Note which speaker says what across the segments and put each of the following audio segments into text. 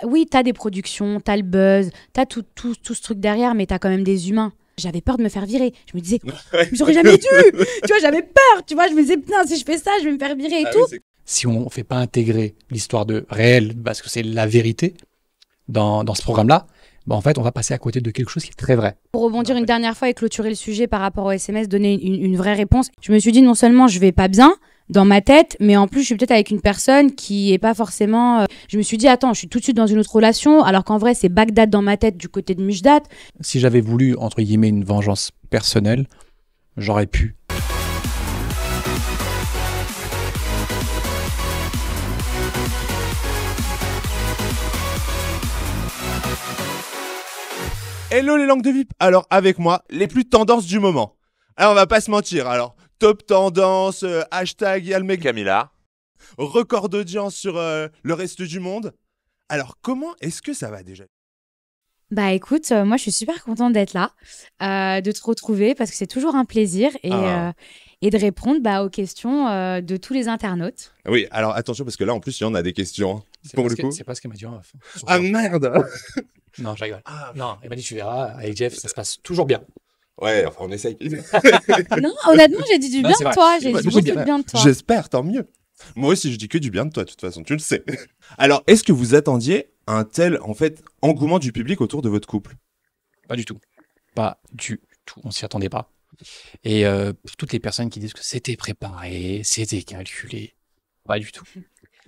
Speaker 1: Oui, t'as des productions, t'as le buzz, t'as tout ce truc derrière, mais t'as quand même des humains. J'avais peur de me faire virer. Je me disais, j'aurais jamais dû. Tu vois, j'avais peur. Tu vois, je me disais, putain, si je fais ça, je vais me faire virer et tout.
Speaker 2: Oui, si on ne fait pas intégrer l'histoire de réel, parce que c'est la vérité, dans ce programme-là, en fait, on va passer à côté de quelque chose qui est très vrai.
Speaker 1: Pour rebondir une dernière fois et clôturer le sujet par rapport au SMS, donner une vraie réponse, je me suis dit, non seulement je vais pas bien dans ma tête, mais en plus, je suis peut-être avec une personne qui est pas forcément... Je me suis dit, attends, je suis tout de suite dans une autre relation, alors qu'en vrai, c'est Bagdad dans ma tête du côté de Mujdat.
Speaker 2: Si j'avais voulu, entre guillemets, une vengeance personnelle, j'aurais pu.
Speaker 3: Hello les langues de VIP. Alors avec moi, les plus tendances du moment. Alors on va pas se mentir. Alors top tendance, hashtag Yalmec
Speaker 4: Camilla.
Speaker 3: record d'audience sur le reste du monde. Alors comment est-ce que ça va déjà?
Speaker 1: Bah écoute, moi je suis super contente d'être là, de te retrouver parce que c'est toujours un plaisir et de répondre aux questions de tous les internautes.
Speaker 3: Oui, alors attention parce que là en plus il y en a des questions. Hein, pour le coup.
Speaker 2: C'est pas ce qu'elle m'a dit en off.
Speaker 3: Ah merde.
Speaker 2: Non, je rigole. Non, elle m'a dit tu verras, avec Jeff, ça se passe toujours bien.
Speaker 3: Ouais, enfin on essaye.
Speaker 1: Non, honnêtement, j'ai dit du bien
Speaker 2: c'est
Speaker 1: de
Speaker 2: vrai.
Speaker 1: toi. J'ai
Speaker 2: Ouais,
Speaker 1: dit
Speaker 2: beaucoup
Speaker 1: beaucoup de bien de toi.
Speaker 3: J'espère, tant mieux. Moi aussi je dis que du bien de toi de toute façon, tu le sais. Alors est-ce que vous attendiez un tel en fait engouement du public autour de votre couple?
Speaker 2: Pas du tout. Pas du tout. On s'y attendait pas. Et pour toutes les personnes qui disent que c'était préparé, c'était calculé, pas du tout.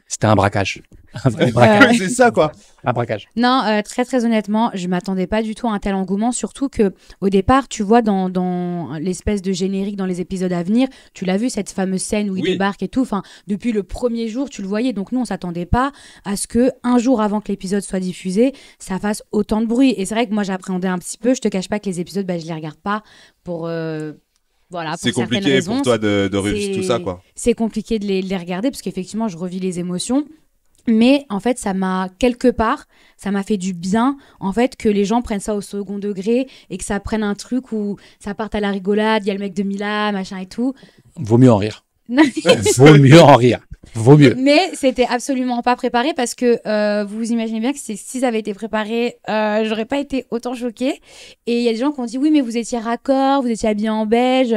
Speaker 2: C'était un braquage. Un vrai braquage.
Speaker 3: C'est ça quoi.
Speaker 2: Un braquage.
Speaker 1: Non, très très honnêtement, je m'attendais pas du tout à un tel engouement, surtout que au départ, tu vois dans l'espèce de générique dans les épisodes à venir, tu l'as vu cette fameuse scène où il débarque et tout. Enfin, depuis le premier jour, tu le voyais. Donc nous, on s'attendait pas à ce que un jour avant que l'épisode soit diffusé, ça fasse autant de bruit. Et c'est vrai que moi, j'appréhendais un petit peu. Je te cache pas que les épisodes, je les regarde pas pour voilà,
Speaker 3: C'est
Speaker 1: pour certaines
Speaker 3: compliqué
Speaker 1: raisons.
Speaker 3: pour toi de revivre tout ça quoi.
Speaker 1: C'est compliqué de les regarder parce qu'effectivement, je revis les émotions. Mais en fait, ça m'a fait du bien en fait que les gens prennent ça au second degré et que ça prenne un truc où ça parte à la rigolade, il y a le mec de Mila, machin et tout.
Speaker 2: Vaut mieux en rire. Vaut mieux en rire. Vaut mieux.
Speaker 1: Mais c'était absolument pas préparé parce que vous vous imaginez bien que si ça avait été préparé, j'aurais pas été autant choquée. Et il y a des gens qui ont dit oui, mais vous étiez raccord, vous étiez habillés en beige.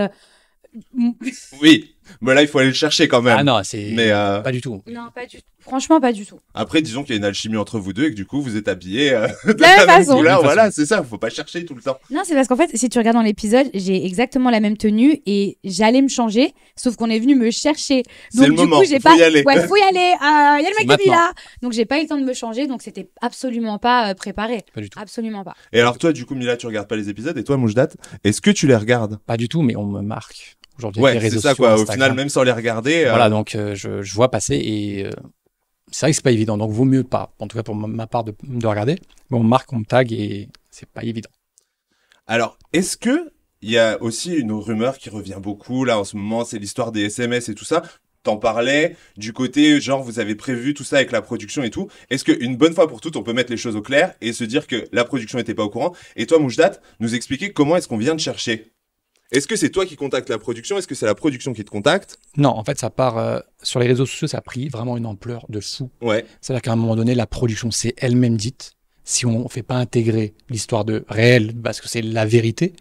Speaker 3: Oui, mais là il faut aller le chercher quand même.
Speaker 2: Ah non, c'est pas du tout.
Speaker 1: Non, pas du tout. Franchement, pas du tout.
Speaker 3: Après, disons qu'il y a une alchimie entre vous deux et que du coup vous êtes habillés
Speaker 1: de la même façon.
Speaker 3: Couleur, voilà, c'est ça, faut pas chercher tout le temps.
Speaker 1: Non, c'est parce qu'en fait, si tu regardes dans l'épisode, j'ai exactement la même tenue et j'allais me changer, sauf qu'on est venu me chercher. Donc
Speaker 3: C'est le moment,
Speaker 1: j'ai
Speaker 3: faut y aller.
Speaker 1: Ouais, faut y aller. Il y a le mec de
Speaker 2: maintenant.
Speaker 1: Mila. Donc j'ai pas eu le temps de me changer, donc c'était absolument pas préparé.
Speaker 2: Pas du tout.
Speaker 1: Absolument pas.
Speaker 3: Et alors toi, du coup, Mila, tu regardes pas les épisodes et toi, Moujdat, est-ce que tu les regardes?
Speaker 2: Pas du tout, mais on me marque. Aujourd'hui,
Speaker 3: Ouais,
Speaker 2: les réseaux
Speaker 3: c'est ça
Speaker 2: sociaux,
Speaker 3: quoi. Au
Speaker 2: Instagram.
Speaker 3: final, même sans les regarder.
Speaker 2: Voilà, donc je vois passer et c'est vrai que c'est pas évident. Donc vaut mieux pas, en tout cas pour ma part, de regarder. Mais on me marque, on me tag et c'est pas évident.
Speaker 3: Alors, est-ce que il y a aussi une rumeur qui revient beaucoup là en ce moment, c'est l'histoire des SMS et tout ça. T'en parlais du côté genre vous avez prévu tout ça avec la production et tout. Est-ce qu'une bonne fois pour toutes on peut mettre les choses au clair et se dire que la production était pas au courant? Et toi, Moujdat, nous expliquer comment est-ce qu'on vient de chercher? Est-ce que c'est toi qui contactes la production? Est-ce que c'est la production qui te contacte?
Speaker 2: Non, en fait, ça part sur les réseaux sociaux, ça a pris vraiment une ampleur de fou.
Speaker 3: Ouais.
Speaker 2: C'est-à-dire qu'à un moment donné, la production s'est elle-même dite, si on ne fait pas intégrer l'histoire de réel, parce que c'est la vérité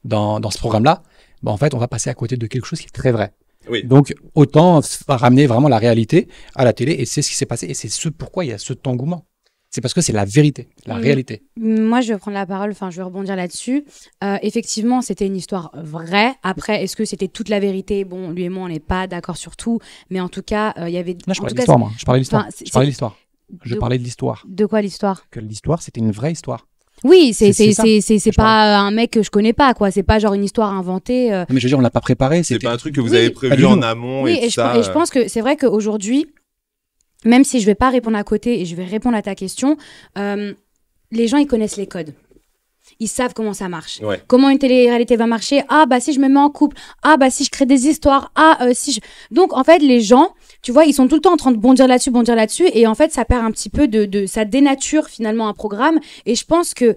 Speaker 2: dans ce programme-là, en fait, on va passer à côté de quelque chose qui est très vrai.
Speaker 3: Oui.
Speaker 2: Donc, autant ramener vraiment la réalité à la télé, et c'est ce qui s'est passé, et c'est ce pourquoi il y a ce engouement. C'est parce que c'est la vérité, la réalité.
Speaker 1: Moi, je vais prendre la parole, je vais rebondir là-dessus. Effectivement, c'était une histoire vraie. Après, est-ce que c'était toute la vérité? Bon, lui et moi, on n'est pas d'accord sur tout. Mais en tout cas, il y avait...
Speaker 2: Non, je parlais de l'histoire, moi. Je parlais de l'histoire.
Speaker 1: Enfin,
Speaker 2: Je parlais de l'histoire. Je parlais de l'histoire.
Speaker 1: De quoi l'histoire?
Speaker 2: Que l'histoire, c'était une vraie histoire.
Speaker 1: Oui,
Speaker 2: C'est
Speaker 1: c'est pas un mec que je connais pas, quoi. C'est pas genre une histoire inventée.
Speaker 2: Non, mais je veux dire, on l'a pas préparé.
Speaker 3: C'est pas un truc que vous
Speaker 1: Oui.
Speaker 3: avez
Speaker 2: Pas du
Speaker 3: prévu
Speaker 2: tout.
Speaker 3: en amont
Speaker 1: Oui,
Speaker 3: et tout ça.
Speaker 1: et je pense que c'est vrai qu'aujourd'hui, même si je vais pas répondre à côté et je vais répondre à ta question, les gens, ils connaissent les codes. Ils savent comment ça marche.
Speaker 3: Ouais.
Speaker 1: Comment une télé-réalité va marcher. Ah, bah si je me mets en couple. Ah, bah si je crée des histoires. Ah, si je... Donc, en fait, les gens, tu vois, ils sont tout le temps en train de bondir là-dessus, et en fait, ça perd un petit peu ça dénature finalement un programme. Et je pense que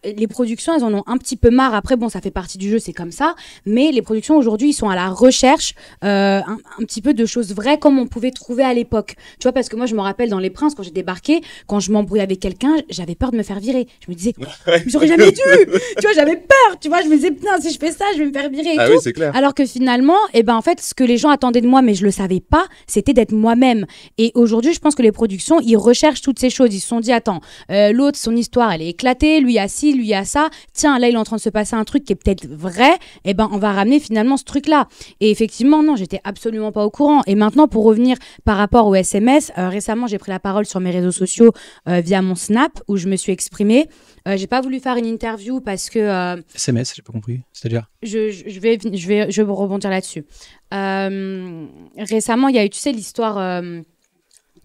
Speaker 1: les productions, elles en ont un petit peu marre. Après, bon, ça fait partie du jeu, c'est comme ça. Mais les productions aujourd'hui, ils sont à la recherche un petit peu de choses vraies comme on pouvait trouver à l'époque. Tu vois, parce que moi, je me rappelle dans Les Princes, quand j'ai débarqué, quand je m'embrouillais avec quelqu'un, j'avais peur de me faire virer. Je me disais, j'aurais jamais dû. Tu vois, j'avais peur. Tu vois, je me disais, putain, si je fais ça, je vais me faire virer et tout.
Speaker 3: Oui, c'est clair.
Speaker 1: Alors que finalement, en fait, ce que les gens attendaient de moi, mais je le savais pas, c'était d'être moi-même. Et aujourd'hui, je pense que les productions, ils recherchent toutes ces choses. Ils se sont dit, attends, l'autre, son histoire, elle est éclatée, lui a ci, lui a ça. Tiens, là, il est en train de se passer un truc qui est peut-être vrai. On va ramener finalement ce truc-là. Et effectivement, non, j'étais absolument pas au courant. Et maintenant, pour revenir par rapport au SMS, récemment, j'ai pris la parole sur mes réseaux sociaux via mon Snap, où je me suis exprimée. J'ai pas voulu faire une interview parce que...
Speaker 2: SMS, j'ai pas compris. C'est-à-dire
Speaker 1: je vais rebondir là-dessus. Récemment, il y a eu, tu sais, l'histoire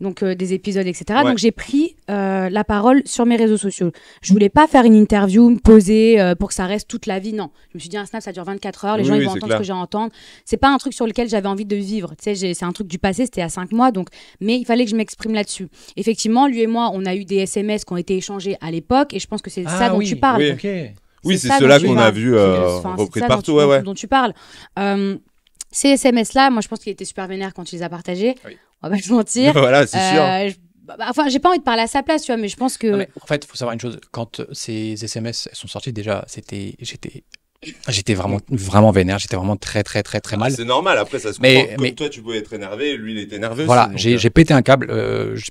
Speaker 1: des épisodes, etc.
Speaker 3: Ouais.
Speaker 1: Donc, j'ai pris la parole sur mes réseaux sociaux. Je voulais pas faire une interview, me poser pour que ça reste toute la vie. Non. Je me suis dit, un Snap, ça dure 24 heures. Les gens, ils vont entendre ce que j'ai à entendre. C'est pas un truc sur lequel j'avais envie de vivre. Tu sais, c'est un truc du passé, c'était à 5 mois. Donc, mais il fallait que je m'exprime là-dessus. Effectivement, lui et moi, on a eu des SMS qui ont été échangés à l'époque. Et je pense que c'est ça dont tu parles.
Speaker 3: Oui.
Speaker 2: Ok.
Speaker 3: Oui, c'est
Speaker 1: ça
Speaker 3: ceux-là
Speaker 1: dont tu
Speaker 3: qu'on a
Speaker 1: parles.
Speaker 3: vu repris
Speaker 1: ça
Speaker 3: partout.
Speaker 1: dont tu parles. Ces SMS-là, moi, je pense qu'il était super vénère quand tu les as partagés. Oui. On va pas se mentir.
Speaker 3: Voilà, c'est sûr.
Speaker 1: Enfin, j'ai pas envie de parler à sa place, tu vois, mais je pense que...
Speaker 2: Non, mais en fait, il faut savoir une chose. Quand ces SMS sont sortis, déjà, j'étais vraiment vénère. J'étais vraiment très mal.
Speaker 3: C'est normal, après, ça se comprend. Comme toi, tu pouvais être énervé, lui, il était énervé
Speaker 2: voilà,
Speaker 3: aussi.
Speaker 2: j'ai pété un câble.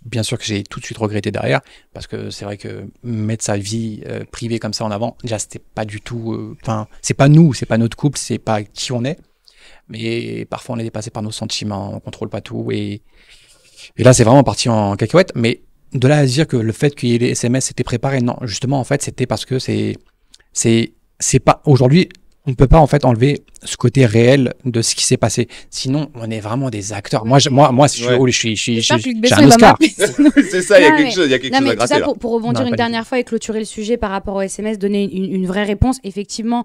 Speaker 2: Bien sûr que j'ai tout de suite regretté derrière, parce que c'est vrai que mettre sa vie privée comme ça en avant, déjà, c'était pas du tout... c'est pas nous, c'est pas notre couple, c'est pas qui on est. Mais parfois, on est dépassé par nos sentiments, on contrôle pas tout. Et là, c'est vraiment parti en cacahuète. Mais de là à dire que le fait qu'il y ait les SMS était préparé, non. Justement, en fait, c'était parce que c'est pas... Aujourd'hui, on ne peut pas en fait enlever ce côté réel de ce qui s'est passé. Sinon, on est vraiment des acteurs. Moi, si je suis j'ai un Oscar.
Speaker 3: C'est ça, il y a quelque chose à gratter là.
Speaker 1: Pour rebondir une dernière fois et clôturer le sujet par rapport au SMS, donner une vraie réponse, effectivement...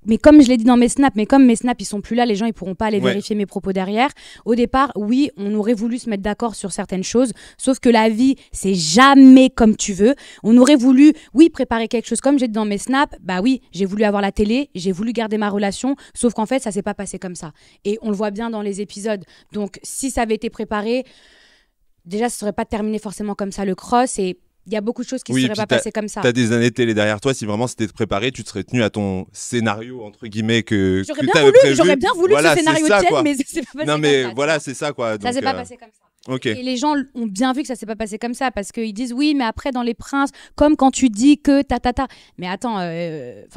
Speaker 1: mais comme je l'ai dit dans mes snaps, comme mes snaps ils sont plus là, les gens ils pourront pas aller vérifier mes propos derrière. Au départ, oui, on aurait voulu se mettre d'accord sur certaines choses, sauf que la vie c'est jamais comme tu veux. On aurait voulu, oui, préparer quelque chose comme j'ai dit dans mes snaps. Bah oui, j'ai voulu avoir la télé, j'ai voulu garder ma relation, sauf qu'en fait ça s'est pas passé comme ça. Et on le voit bien dans les épisodes. Donc si ça avait été préparé, déjà ça serait pas terminé forcément comme ça le cross. Et il y a beaucoup de choses qui ne seraient pas passées comme ça.
Speaker 3: T'as des années de télé derrière toi. Si vraiment c'était préparé, tu te serais tenu à ton scénario, entre guillemets, que
Speaker 1: j'aurais bien voulu
Speaker 3: voilà,
Speaker 1: que ce scénario tienne, mais c'est pas passé
Speaker 3: non, mais
Speaker 1: comme ça,
Speaker 3: voilà, c'est ça, quoi.
Speaker 1: Ça s'est pas passé comme ça.
Speaker 3: Okay.
Speaker 1: Et les gens ont bien vu que ça s'est pas passé comme ça parce qu'ils disent oui, mais après dans Les Princes, comme quand tu dis que ta. Mais attends,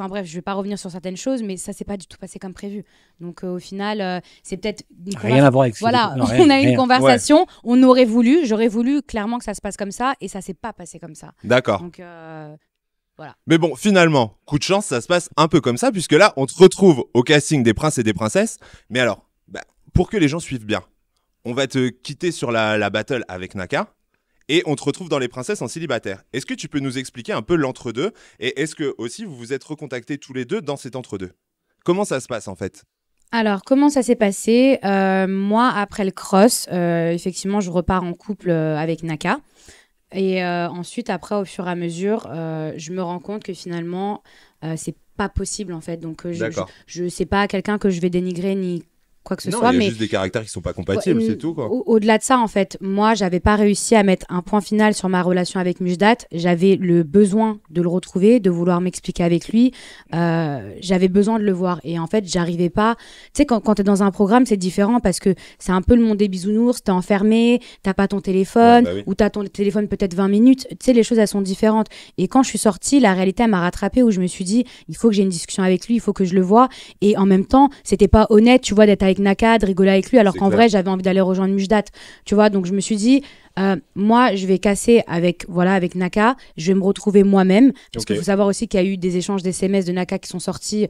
Speaker 1: bref, je vais pas revenir sur certaines choses, mais ça s'est pas du tout passé comme prévu. Donc au final, c'est peut-être
Speaker 2: rien à voir avec.
Speaker 1: Voilà, on a eu une conversation, j'aurais voulu clairement que ça se passe comme ça, et ça s'est pas passé comme ça.
Speaker 3: D'accord.
Speaker 1: Donc voilà.
Speaker 3: Mais bon, finalement, coup de chance, ça se passe un peu comme ça, puisque là, on te retrouve au casting des princes et des princesses. Mais alors, pour que les gens suivent bien, on va te quitter sur la battle avec Naka et on te retrouve dans Les Princesses en célibataire. Est-ce que tu peux nous expliquer un peu l'entre-deux et est-ce que aussi vous vous êtes recontactés tous les deux dans cet entre-deux? Comment ça se passe en fait?
Speaker 1: Alors, comment ça s'est passé? Moi, après le cross, effectivement, je repars en couple avec Naka. Et ensuite, après, au fur et à mesure, je me rends compte que finalement, c'est pas possible en fait. Donc, je sais pas quelqu'un que je vais dénigrer ni quoi que ce soit.
Speaker 3: Il y a
Speaker 1: mais
Speaker 3: juste des caractères qui sont pas compatibles, c'est tout, quoi.
Speaker 1: Au-delà de ça, en fait, moi, j'avais pas réussi à mettre un point final sur ma relation avec Mujdat. J'avais le besoin de le retrouver, de vouloir m'expliquer avec lui. J'avais besoin de le voir. Et en fait, j'arrivais pas. Tu sais, quand t'es dans un programme, c'est différent parce que c'est un peu le monde des bisounours. T'es enfermé, t'as pas ton téléphone, ou t'as ton téléphone peut-être 20 minutes. Tu sais, les choses, elles sont différentes. Et quand je suis sortie, la réalité, elle m'a rattrapée où je me suis dit, il faut que j'ai une discussion avec lui, il faut que je le voie. Et en même temps, c'était pas honnête, tu vois, d'être avec Naka, de rigoler avec lui, alors qu'en vrai, j'avais envie d'aller rejoindre Mujdat. Tu vois, donc je me suis dit, moi, je vais casser avec Naka, je vais me retrouver moi-même. Parce qu'il faut savoir aussi qu'il y a eu des échanges d'SMS de Naka qui sont sortis.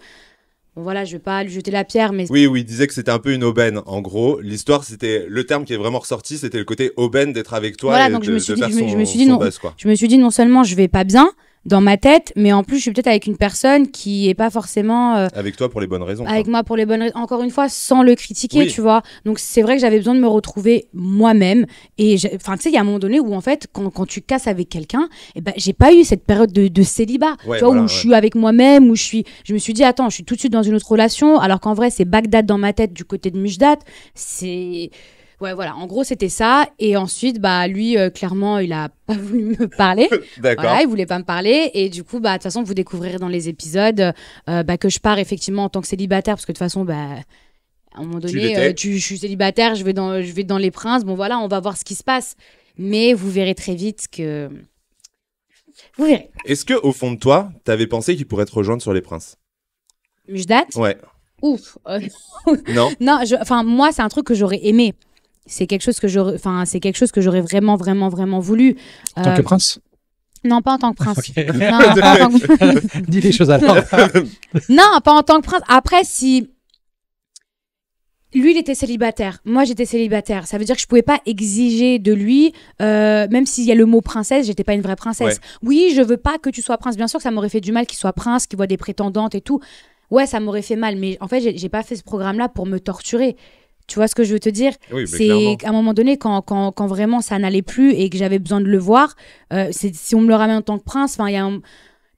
Speaker 1: Bon, voilà, je vais pas lui jeter la pierre, mais...
Speaker 3: Oui, il disait que c'était un peu une aubaine. En gros, l'histoire, c'était... Le terme qui est vraiment ressorti, c'était le côté aubaine d'être avec toi,
Speaker 1: voilà,
Speaker 3: et
Speaker 1: donc
Speaker 3: de
Speaker 1: je me suis dit,
Speaker 3: faire
Speaker 1: non seulement je vais pas bien, dans ma tête, mais en plus, je suis peut-être avec une personne qui est pas forcément
Speaker 3: avec toi pour les bonnes raisons.
Speaker 1: avec moi pour les bonnes raisons. Encore une fois, sans le critiquer,
Speaker 3: Oui.
Speaker 1: tu vois. Donc, c'est vrai que j'avais besoin de me retrouver moi-même. Et, enfin, tu sais, il y a un moment donné où, en fait, quand tu casses avec quelqu'un, eh ben, j'ai pas eu cette période de célibat,
Speaker 3: Ouais,
Speaker 1: tu vois,
Speaker 3: voilà,
Speaker 1: où je suis avec moi-même, où je me suis dit, attends, je suis tout de suite dans une autre relation, alors qu'en vrai, c'est Bagdad dans ma tête du côté de Mujdat. C'est... Ouais, voilà. En gros, c'était ça. Et ensuite, bah, lui, clairement, il a pas voulu me parler.
Speaker 3: D'accord.
Speaker 1: Voilà, il voulait pas me parler. Et du coup, bah, de toute façon, vous découvrirez dans les épisodes bah, que je pars effectivement en tant que célibataire. Parce que de toute façon, bah, à un moment donné, je suis célibataire, je vais dans les princes. Bon, voilà, on va voir ce qui se passe. Mais vous verrez très vite que... Vous verrez.
Speaker 3: Est-ce que au fond de toi, t'avais pensé qu'il pourrait te rejoindre sur les princes?
Speaker 1: Mujdat
Speaker 3: Ouais.
Speaker 1: Ouf.
Speaker 3: Non.
Speaker 1: Non, enfin, moi, c'est un truc que j'aurais aimé. C'est quelque chose que j'aurais vraiment, vraiment, vraiment voulu.
Speaker 2: En tant que prince.
Speaker 1: Non, pas en tant que prince.
Speaker 2: Ok.
Speaker 1: Non, pas en tant que...
Speaker 2: Dis les choses alors.
Speaker 1: Non, pas en tant que prince. Après, si lui, il était célibataire, moi, j'étais célibataire, ça veut dire que je pouvais pas exiger de lui, même s'il y a le mot princesse, j'étais pas une vraie princesse.
Speaker 3: Ouais.
Speaker 1: Oui, je veux pas que tu sois prince. Bien sûr que ça m'aurait fait du mal qu'il soit prince, qu'il voit des prétendantes et tout. Ouais, ça m'aurait fait mal. Mais en fait, j'ai pas fait ce programme-là pour me torturer. Tu vois ce que je veux te dire?
Speaker 3: Oui, mais
Speaker 1: C'est
Speaker 3: clairement.
Speaker 1: qu'à un moment donné, quand vraiment ça n'allait plus et que j'avais besoin de le voir, si on me le ramène en tant que prince, enfin, il y a un... Tu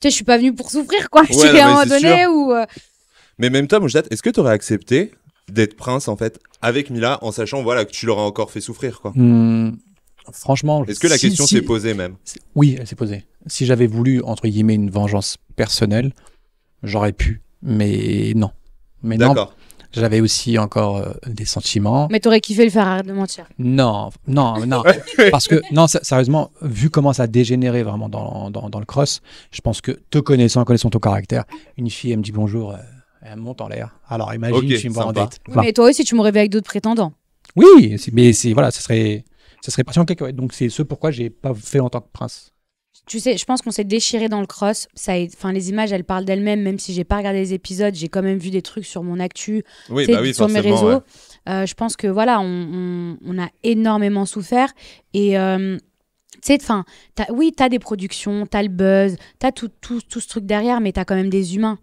Speaker 1: sais, je suis pas venue pour souffrir, quoi.
Speaker 3: Ouais,
Speaker 1: Il y
Speaker 3: non,
Speaker 1: a un
Speaker 3: mais
Speaker 1: moment
Speaker 3: c'est
Speaker 1: donné
Speaker 3: sûr.
Speaker 1: où...
Speaker 3: Mais même toi, Mujdat, est-ce que t'aurais accepté d'être prince en fait avec Mila en sachant voilà que tu l'aurais encore fait souffrir quoi?
Speaker 2: Franchement,
Speaker 3: Est-ce que la question s'est posée même?
Speaker 2: Oui, elle s'est posée. Si j'avais voulu, entre guillemets, une vengeance personnelle, j'aurais pu. Mais non. Mais non,
Speaker 3: D'accord.
Speaker 2: j'avais aussi encore des sentiments.
Speaker 1: Mais t'aurais kiffé le faire, arrête de mentir.
Speaker 2: Non. Parce que, non, sérieusement, vu comment ça a dégénéré vraiment dans le cross, je pense que connaissant ton caractère, une fille, elle me dit bonjour, elle monte en l'air. Alors imagine,
Speaker 3: Ok,
Speaker 2: tu me vois en
Speaker 3: sympa.
Speaker 2: date.
Speaker 1: Oui,
Speaker 2: Voilà.
Speaker 1: mais toi aussi, tu m'aurais vu avec d'autres prétendants.
Speaker 2: Oui, mais voilà, ça serait parti en cacahuète. Donc c'est ce pourquoi j'ai pas fait en tant que prince.
Speaker 1: Tu sais, je pense qu'on s'est déchiré dans le cross. Enfin, les images, elles parlent d'elles-mêmes. Même si j'ai pas regardé les épisodes, j'ai quand même vu des trucs sur mon actu,
Speaker 3: Oui,
Speaker 1: tu sais,
Speaker 3: bah oui,
Speaker 1: sur mes
Speaker 3: forcément.
Speaker 1: réseaux.
Speaker 3: Ouais.
Speaker 1: Je pense que voilà, on a énormément souffert. Et tu sais, enfin, oui, t'as des productions, t'as le buzz, t'as tout ce truc derrière, mais t'as quand même des humains.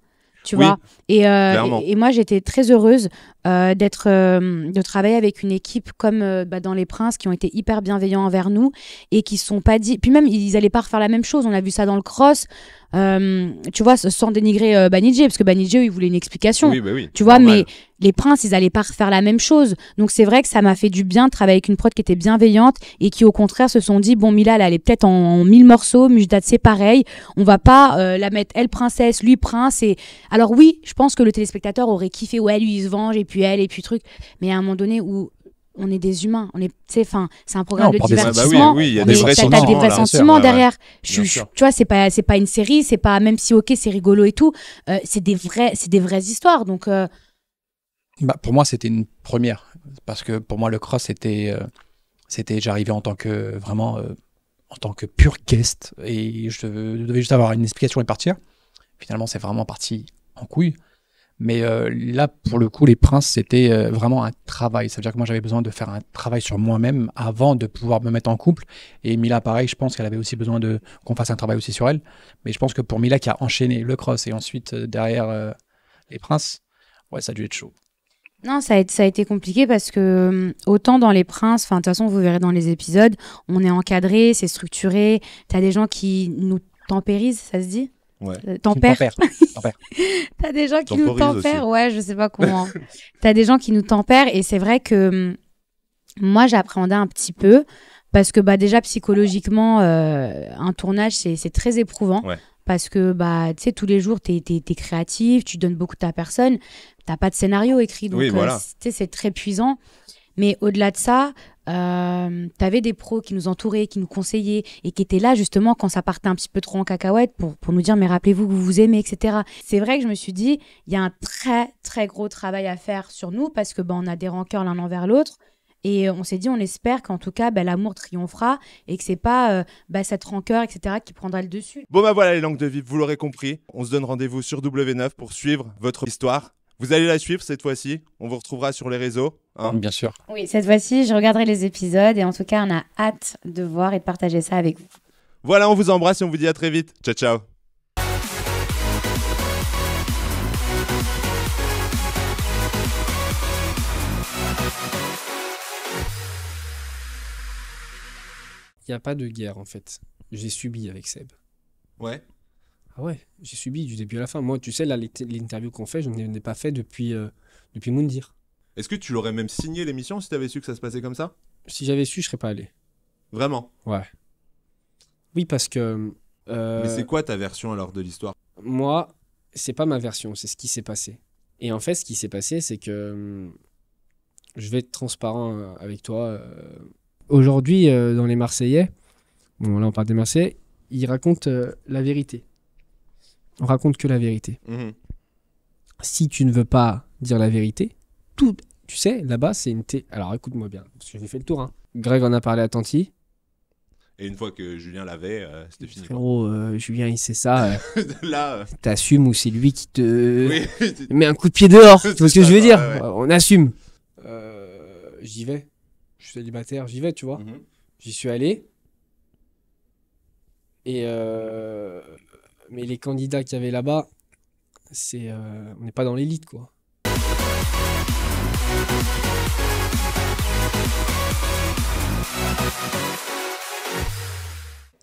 Speaker 1: Tu
Speaker 3: Oui,
Speaker 1: vois.
Speaker 3: clairement.
Speaker 1: Et moi, j'étais très heureuse de travailler avec une équipe comme dans Les Princes, qui ont été hyper bienveillants envers nous et qui se sont pas dit. Puis même, ils allaient pas refaire la même chose. On a vu ça dans le cross. Tu vois, sans dénigrer Banijé, parce que Banijé, eux, ils voulaient une explication.
Speaker 3: Oui, bah oui.
Speaker 1: Tu vois,
Speaker 3: normal.
Speaker 1: mais les princes, ils allaient pas refaire la même chose. Donc c'est vrai que ça m'a fait du bien de travailler avec une prod qui était bienveillante et qui au contraire se sont dit, bon, Mila, elle est peut-être en 1000 morceaux, Mujdat, c'est pareil. On va pas la mettre, elle princesse, lui prince. Et alors oui, je pense que le téléspectateur aurait kiffé, ouais, lui il se venge et puis elle et puis truc. Mais à un moment donné où on est des humains, on est, tu sais, enfin, c'est un programme
Speaker 2: Non,
Speaker 1: de
Speaker 2: pour des
Speaker 1: divertissement.
Speaker 3: oui, il y a
Speaker 1: mais
Speaker 3: des vrais
Speaker 1: t'as
Speaker 3: sentiments,
Speaker 1: des vrais
Speaker 3: là, bien sûr,
Speaker 1: sentiments
Speaker 3: ouais, ouais.
Speaker 1: derrière.
Speaker 3: Bien sûr.
Speaker 1: Tu vois, c'est pas une série, c'est pas, même si ok, c'est rigolo et tout, c'est des vraies histoires. Donc
Speaker 2: Bah, pour moi, c'était une première. Parce que pour moi, le cross, j'arrivais en tant que vraiment, en tant que pur guest. Et je devais juste avoir une explication et partir. Finalement, c'est vraiment parti en couille. Mais là, pour le coup, les princes, c'était vraiment un travail. Ça veut dire que moi, j'avais besoin de faire un travail sur moi-même avant de pouvoir me mettre en couple. Et Mila, pareil, je pense qu'elle avait aussi besoin qu'on fasse un travail aussi sur elle. Mais je pense que pour Mila, qui a enchaîné le cross et ensuite derrière les princes, ouais, ça a dû être chaud.
Speaker 1: non, ça a été compliqué parce que autant dans Les Princes, enfin de toute façon vous verrez dans les épisodes, on est encadré, c'est structuré. T'as des gens qui nous tempérisent, ça se dit?
Speaker 3: Ouais.
Speaker 1: Tempère.
Speaker 2: Tempère.
Speaker 1: T'as des gens qui nous
Speaker 3: Temporise
Speaker 1: tempèrent,
Speaker 3: aussi.
Speaker 1: ouais, je sais pas comment. T'as des gens qui nous tempèrent et c'est vrai que moi j'appréhendais un petit peu parce que bah déjà psychologiquement un tournage c'est très éprouvant.
Speaker 3: Ouais.
Speaker 1: Parce que bah tu sais tous les jours t'es créatif, tu donnes beaucoup de ta personne, t'as pas de scénario écrit donc
Speaker 3: Oui, voilà.
Speaker 1: tu sais, c'est très épuisant. Mais au-delà de ça, t'avais des pros qui nous entouraient, qui nous conseillaient et qui étaient là justement quand ça partait un petit peu trop en cacahuète pour nous dire mais rappelez-vous que vous vous aimez, etc. C'est vrai que je me suis dit, il y a un très très gros travail à faire sur nous parce que on a des rancœurs l'un envers l'autre. Et on s'est dit, on espère qu'en tout cas, l'amour triomphera et que c'est pas cette rancœur, etc., qui prendra le dessus.
Speaker 3: Bon bah voilà les langues de vivre, vous l'aurez compris. On se donne rendez-vous sur W9 pour suivre votre histoire. Vous allez la suivre cette fois-ci. On vous retrouvera sur les réseaux. Hein.
Speaker 2: Bien sûr.
Speaker 1: Oui, cette fois-ci, je regarderai les épisodes et en tout cas, on a hâte de voir et de partager ça avec vous.
Speaker 3: Voilà, on vous embrasse et on vous dit à très vite. Ciao, ciao.
Speaker 4: n'y a pas de guerre, en fait. J'ai subi avec Seb.
Speaker 3: Ouais.
Speaker 4: Ah ouais, j'ai subi du début à la fin. Moi, tu sais, là, l'interview qu'on fait, je n'en ai pas fait depuis Moundir.
Speaker 3: Est-ce que tu l'aurais même signé l'émission si t'avais su que ça se passait comme ça?
Speaker 4: Si j'avais su, je serais pas allé.
Speaker 3: Vraiment?
Speaker 4: Ouais. Oui, parce que...
Speaker 3: Mais c'est quoi ta version alors de l'histoire?
Speaker 4: Moi, c'est pas ma version, c'est ce qui s'est passé. Et en fait, ce qui s'est passé, c'est que... je vais être transparent avec toi. Aujourd'hui, dans les Marseillais, bon là on parle des Marseillais, ils racontent la vérité. On raconte que la vérité. Si tu ne veux pas dire la vérité, tout, tu sais, là-bas, c'est une... Alors écoute-moi bien, parce que j'ai fait le tour. Hein. Greg en a parlé à Tanti.
Speaker 3: Et une fois que Julien l'avait, c'était fini.
Speaker 4: Frérot, Julien, il sait ça.
Speaker 3: Là,
Speaker 4: t'assumes ou c'est lui qui te
Speaker 3: oui.
Speaker 4: met un coup de pied dehors. Tu vois ce que je veux dire?
Speaker 3: Ouais.
Speaker 4: On assume. J'y vais. Je suis célibataire, j'y vais, tu vois. J'y suis allé. Et mais les candidats qu'il y avait là-bas, on n'est pas dans l'élite, quoi.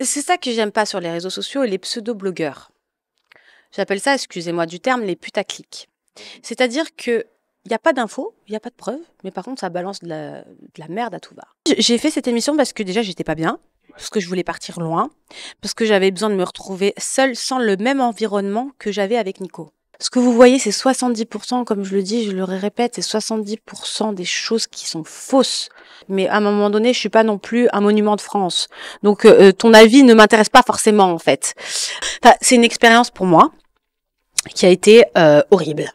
Speaker 5: C'est ça que j'aime pas sur les réseaux sociaux, les pseudo-blogueurs. J'appelle ça, excusez-moi du terme, les putaclics. C'est-à-dire que il n'y a pas d'infos, il n'y a pas de preuves, mais par contre, ça balance de la merde à tout va. J'ai fait cette émission parce que déjà, j'étais pas bien, parce que je voulais partir loin, parce que j'avais besoin de me retrouver seule, sans le même environnement que j'avais avec Nico. Ce que vous voyez, c'est 70%, comme je le dis, je le répète, c'est 70% des choses qui sont fausses. Mais à un moment donné, je suis pas non plus un monument de France. Donc, ton avis ne m'intéresse pas forcément, en fait. Enfin, c'est une expérience pour moi qui a été horrible.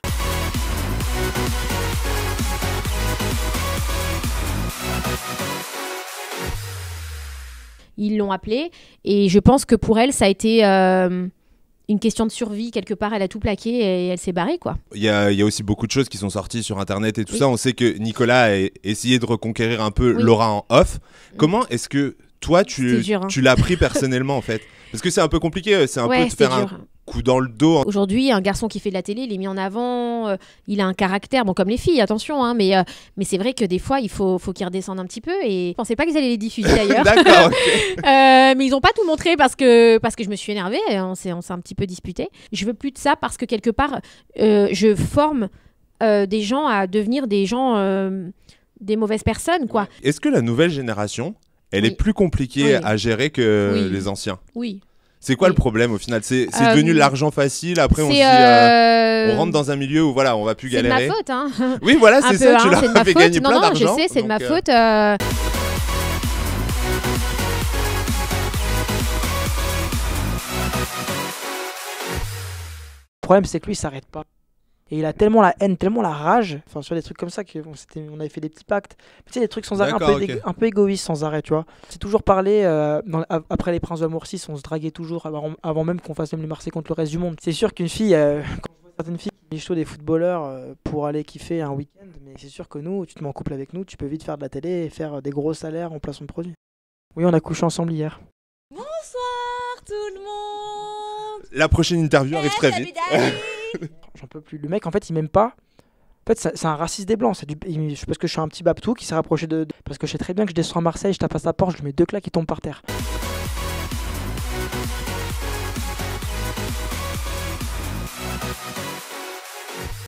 Speaker 1: Ils l'ont appelée et je pense que pour elle, ça a été une question de survie. Quelque part, elle a tout plaqué et elle s'est barrée, quoi.
Speaker 3: Il y a aussi beaucoup de choses qui sont sorties sur Internet et tout ça. On sait que Nicolas a essayé de reconquérir un peu Laura en off. Comment est-ce que toi, tu l'as pris personnellement, en fait? Parce que c'est un peu compliqué, c'est un peu de faire un coup dans le dos.
Speaker 1: Aujourd'hui, un garçon qui fait de la télé, il est mis en avant, il a un caractère, bon comme les filles, attention, hein, mais c'est vrai que des fois, il faut qu'il redescende un petit peu et je pensais pas qu'ils allaient les diffuser d'ailleurs.
Speaker 3: D'accord, ok.
Speaker 1: Mais ils ont pas tout montré parce que je me suis énervée, on s'est un petit peu disputé. Je veux plus de ça parce que quelque part, je forme des gens à devenir des gens, des mauvaises personnes, quoi.
Speaker 3: Est-ce que la nouvelle génération, elle est plus compliquée à gérer que les anciens?
Speaker 1: Oui.
Speaker 3: C'est quoi le problème au final? C'est devenu l'argent facile. Après, on se dit, on rentre dans un milieu où voilà, on va plus galérer.
Speaker 1: C'est de ma faute, hein.
Speaker 3: Oui, voilà, c'est ça. Tu leur fais gagner plein d'argent.
Speaker 1: Non, je sais, c'est de ma faute.
Speaker 6: Le problème, c'est que lui, il s'arrête pas. Et il a tellement la haine, tellement la rage, enfin sur des trucs comme ça, on avait fait des petits pactes. Tu sais, des trucs sans arrêt, un peu égoïstes sans arrêt, tu vois. C'est toujours parlé, après les Princes d'Amour 6, on se draguait toujours avant même qu'on fasse même les Marseillais contre le reste du monde. C'est sûr qu'une fille, quand on voit certaines filles qui chaud des footballeurs pour aller kiffer un week-end, mais c'est sûr que nous, tu te mets en couple avec nous, tu peux vite faire de la télé et faire des gros salaires en placement de produits. Oui, on a couché ensemble hier.
Speaker 7: Bonsoir tout le monde.
Speaker 3: La prochaine interview arrive très vite.
Speaker 6: J'en peux plus. Le mec, en fait, il m'aime pas. En fait, c'est un raciste des blancs. Parce que je suis un petit babtou qui s'est rapproché de. Parce que je sais très bien que je descends à Marseille, je tape à sa porte, je lui mets 2 claques, il tombe par terre.